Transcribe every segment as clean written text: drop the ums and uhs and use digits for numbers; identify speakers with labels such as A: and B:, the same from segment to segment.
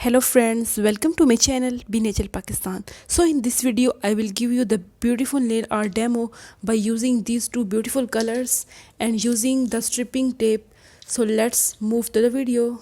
A: Hello friends, welcome to my channel Be Nature Pakistan. So in this video I will give you the beautiful nail art demo by using these two beautiful colors and using the stripping tape. So let's move to the video.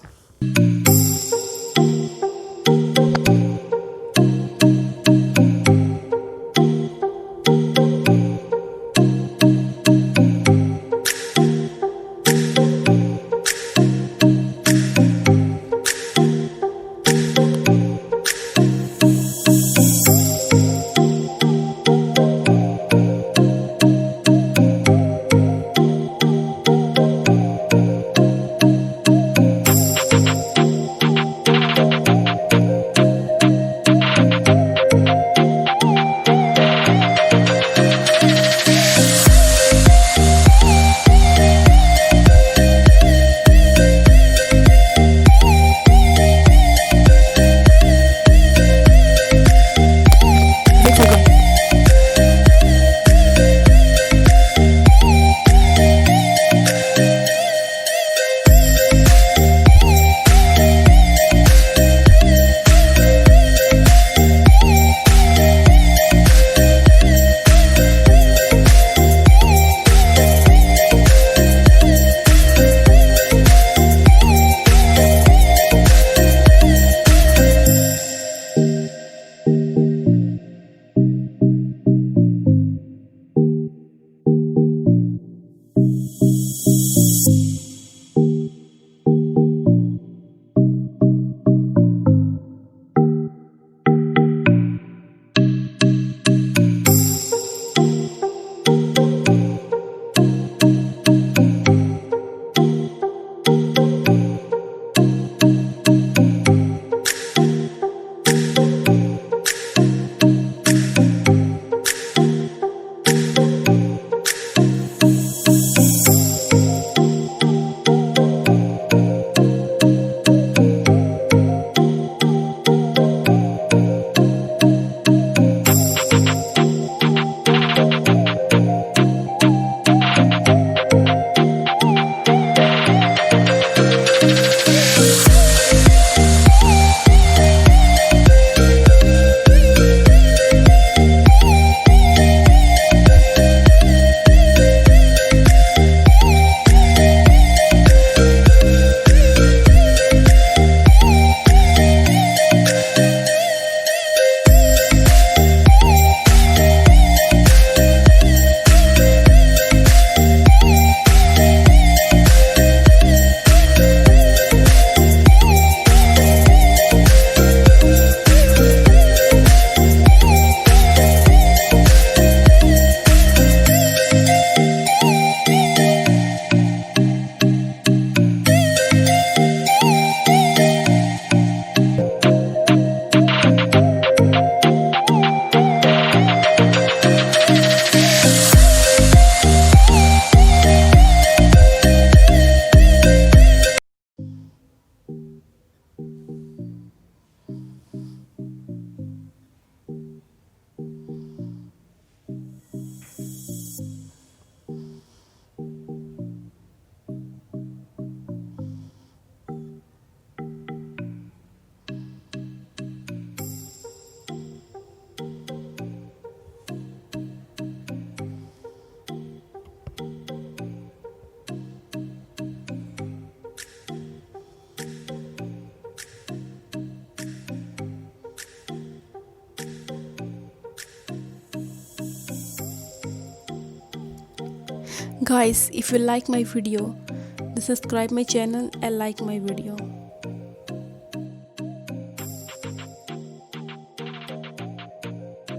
A: Guys, if you like my video, then subscribe my channel and like my video.